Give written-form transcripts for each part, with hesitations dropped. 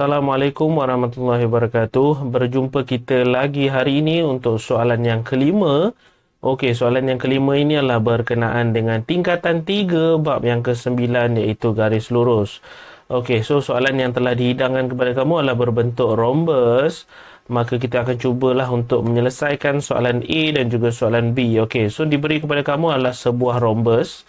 Assalamualaikum warahmatullahi wabarakatuh. Berjumpa kita lagi hari ini untuk soalan yang kelima. Okey, soalan yang kelima ini adalah berkenaan dengan tingkatan 3 bab yang ke-9 iaitu garis lurus. Okey, so soalan yang telah dihidangkan kepada kamu adalah berbentuk rhombus. Maka kita akan cubalah untuk menyelesaikan soalan A dan juga soalan B. Okey, so diberi kepada kamu adalah sebuah rhombus.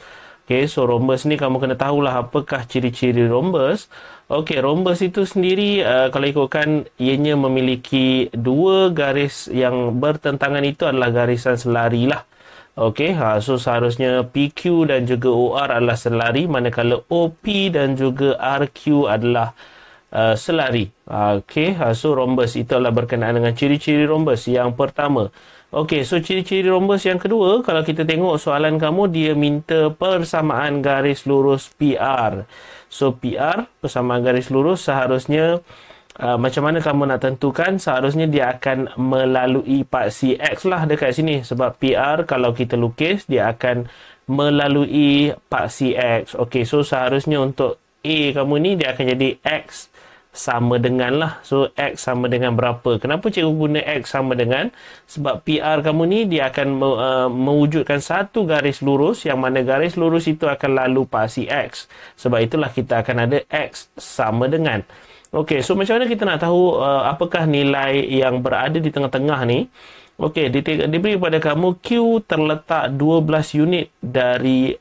Okey, so rhombus ni kamu kena tahulah apakah ciri-ciri rhombus. Okey, rhombus itu sendiri kalau ikutkan ianya memiliki dua garis yang bertentangan, itu adalah garisan selari lah. Okey, so seharusnya PQ dan juga OR adalah selari, manakala OP dan juga RQ adalah selari. Okey, so rhombus itu adalah berkenaan dengan ciri-ciri rhombus yang pertama. Okey, so ciri-ciri rhombus yang kedua, kalau kita tengok soalan kamu, dia minta persamaan garis lurus PR. So PR, persamaan garis lurus, seharusnya macam mana kamu nak tentukan? Seharusnya dia akan melalui paksi X lah dekat sini. Sebab PR kalau kita lukis, dia akan melalui paksi X. Okey, so seharusnya untuk A kamu ni, dia akan jadi X sama dengan lah. So X sama dengan berapa? Kenapa cikgu guna X sama dengan? Sebab PR kamu ni dia akan mewujudkan satu garis lurus, yang mana garis lurus itu akan lalu paksi X. Sebab itulah kita akan ada X sama dengan. Okey, so macam mana kita nak tahu apakah nilai yang berada di tengah-tengah ni? Okey, diberi kepada kamu Q terletak 12 unit dari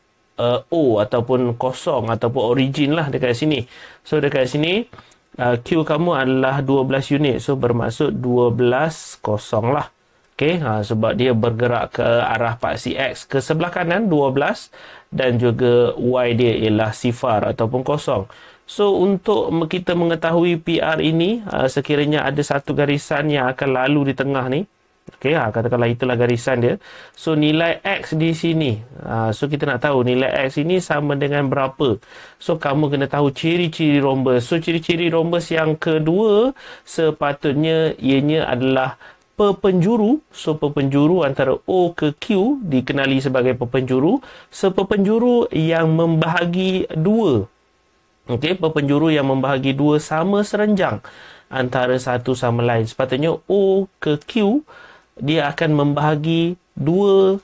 O ataupun kosong ataupun origin lah dekat sini. So dekat sini Q kamu adalah 12 unit. So bermaksud 12 kosong lah. Okey, sebab dia bergerak ke arah paksi X ke sebelah kanan 12 dan juga Y dia ialah sifar ataupun kosong. So untuk kita mengetahui PR ini, sekiranya ada satu garisan yang akan lalu di tengah ni. Okey, katakanlah itulah garisan dia. So nilai X di sini. So kita nak tahu nilai X ini sama dengan berapa. So kamu kena tahu ciri-ciri rhombus. So ciri-ciri rhombus yang kedua, sepatutnya ianya adalah perpenjuru. So perpenjuru antara O ke Q dikenali sebagai perpenjuru. So perpenjuru yang membahagi dua. Okey, perpenjuru yang membahagi dua sama serenjang antara satu sama lain. Sepatutnya O ke Q dia akan membahagi dua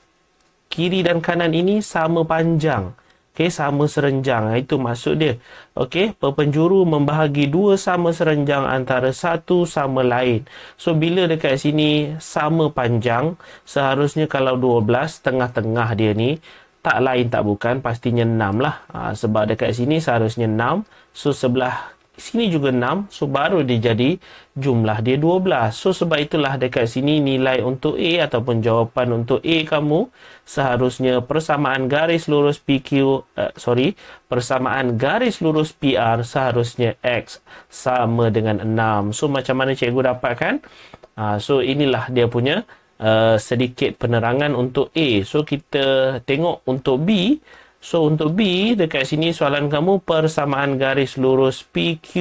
kiri dan kanan ini sama panjang. Okey, sama serenjang. Itu maksud dia. Okey, perpenjuru membahagi dua sama serenjang antara satu sama lain. So bila dekat sini sama panjang, seharusnya kalau 12 tengah-tengah dia ni tak lain tak bukan pastinya 6 lah. Sebab dekat sini seharusnya 6. So sebelah sini juga 6. So baru dia jadi jumlah dia 12. So sebab itulah dekat sini nilai untuk A ataupun jawapan untuk A kamu seharusnya persamaan garis lurus persamaan garis lurus PR seharusnya X sama dengan 6. So macam mana cikgu dapatkan? So inilah dia punya sedikit penerangan untuk A. So kita tengok untuk B. So untuk B dekat sini soalan kamu persamaan garis lurus PQ.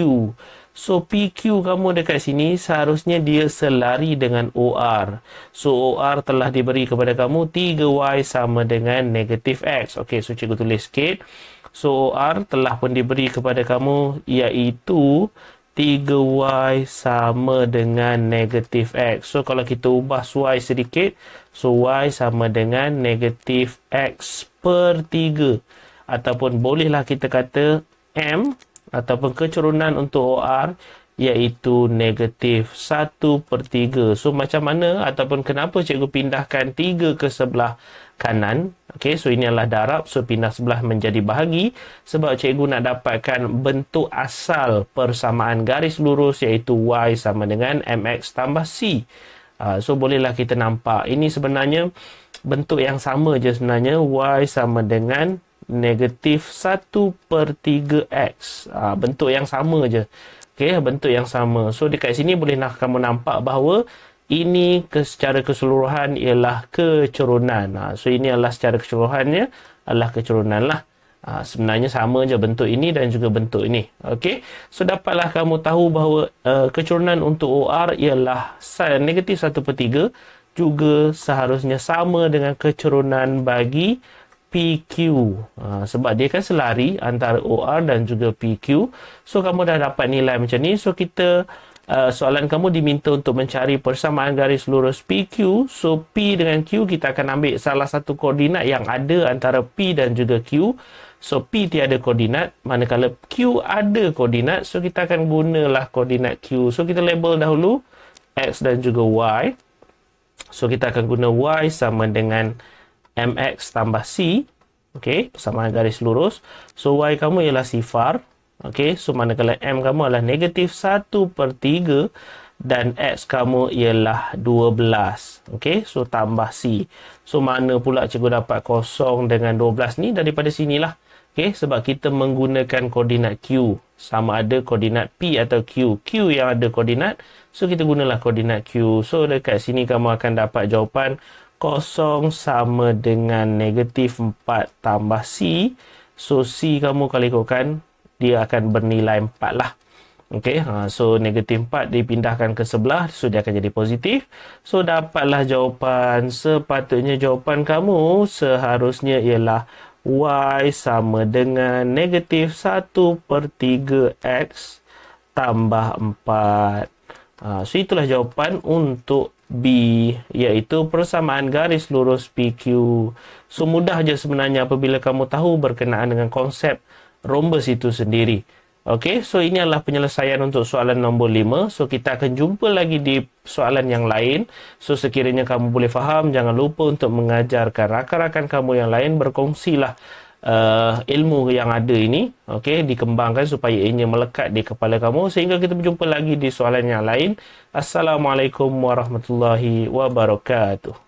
So PQ kamu dekat sini seharusnya dia selari dengan OR. So OR telah diberi kepada kamu 3Y sama dengan negatif X. Okey, so cikgu tulis sikit. So OR telah pun diberi kepada kamu iaitu 3Y sama dengan negatif X. So kalau kita ubah Y sedikit, so Y sama dengan negatif X per 3. Ataupun bolehlah kita kata M ataupun kecurunan untuk OR iaitu negatif 1 per 3. So macam mana ataupun kenapa cikgu pindahkan 3 ke sebelah kanan? Okey, so ini adalah darab. So pindah sebelah menjadi bahagi. Sebab cikgu nak dapatkan bentuk asal persamaan garis lurus iaitu Y sama dengan MX tambah C. So bolehlah kita nampak. Ini sebenarnya bentuk yang sama je sebenarnya. Y sama dengan negatif 1 per 3X. Bentuk yang sama je. Okey, bentuk yang sama. So dekat sini boleh kamu nampak bahawa ini secara keseluruhan ialah kecurunan. So ini adalah secara keseluruhannya adalah kecurunan lah. Sebenarnya sama je bentuk ini dan juga bentuk ini. Okey. So dapatlah kamu tahu bahawa kecurunan untuk OR ialah negatif 1 per 3 juga seharusnya sama dengan kecurunan bagi PQ. Sebab dia kan selari antara OR dan juga PQ. So, kamu dah dapat nilai macam ni. So, soalan kamu diminta untuk mencari persamaan garis lurus PQ. So, P dengan Q kita akan ambil salah satu koordinat yang ada antara P dan juga Q. So, P tiada koordinat. Manakala Q ada koordinat. So, kita akan gunalah koordinat Q. So, kita label dahulu X dan juga Y. So, kita akan guna Y sama dengan MX tambah C. Okey, persamaan garis lurus. So, Y kamu ialah sifar. Okey, so manakala M kamu adalah negatif 1/3 dan X kamu ialah 12. Okey, so tambah C. So, mana pula cikgu dapat kosong dengan 12 ni? Daripada sinilah. Okey, sebab kita menggunakan koordinat Q. Sama ada koordinat P atau Q. Q yang ada koordinat. So, kita gunalah koordinat Q. So, dekat sini kamu akan dapat jawapan 0 sama dengan negatif 4 tambah C. So, C kamu kalau ikutkan, dia akan bernilai 4 lah. Okey, so negatif 4 dipindahkan ke sebelah. So, dia akan jadi positif. So, dapatlah jawapan. Sepatutnya jawapan kamu seharusnya ialah Y sama dengan negatif 1/3 X tambah 4. So, itulah jawapan untuk B, iaitu persamaan garis lurus PQ. So, mudah je sebenarnya apabila kamu tahu berkenaan dengan konsep rhombus itu sendiri. Okey, so ini adalah penyelesaian untuk soalan nombor 5. So, kita akan jumpa lagi di soalan yang lain. So, sekiranya kamu boleh faham, jangan lupa untuk mengajarkan rakan-rakan kamu yang lain. Berkongsilah ilmu yang ada ini, okey, dikembangkan supaya ianya melekat di kepala kamu, sehingga kita berjumpa lagi di soalan yang lain. Assalamualaikum warahmatullahi wabarakatuh.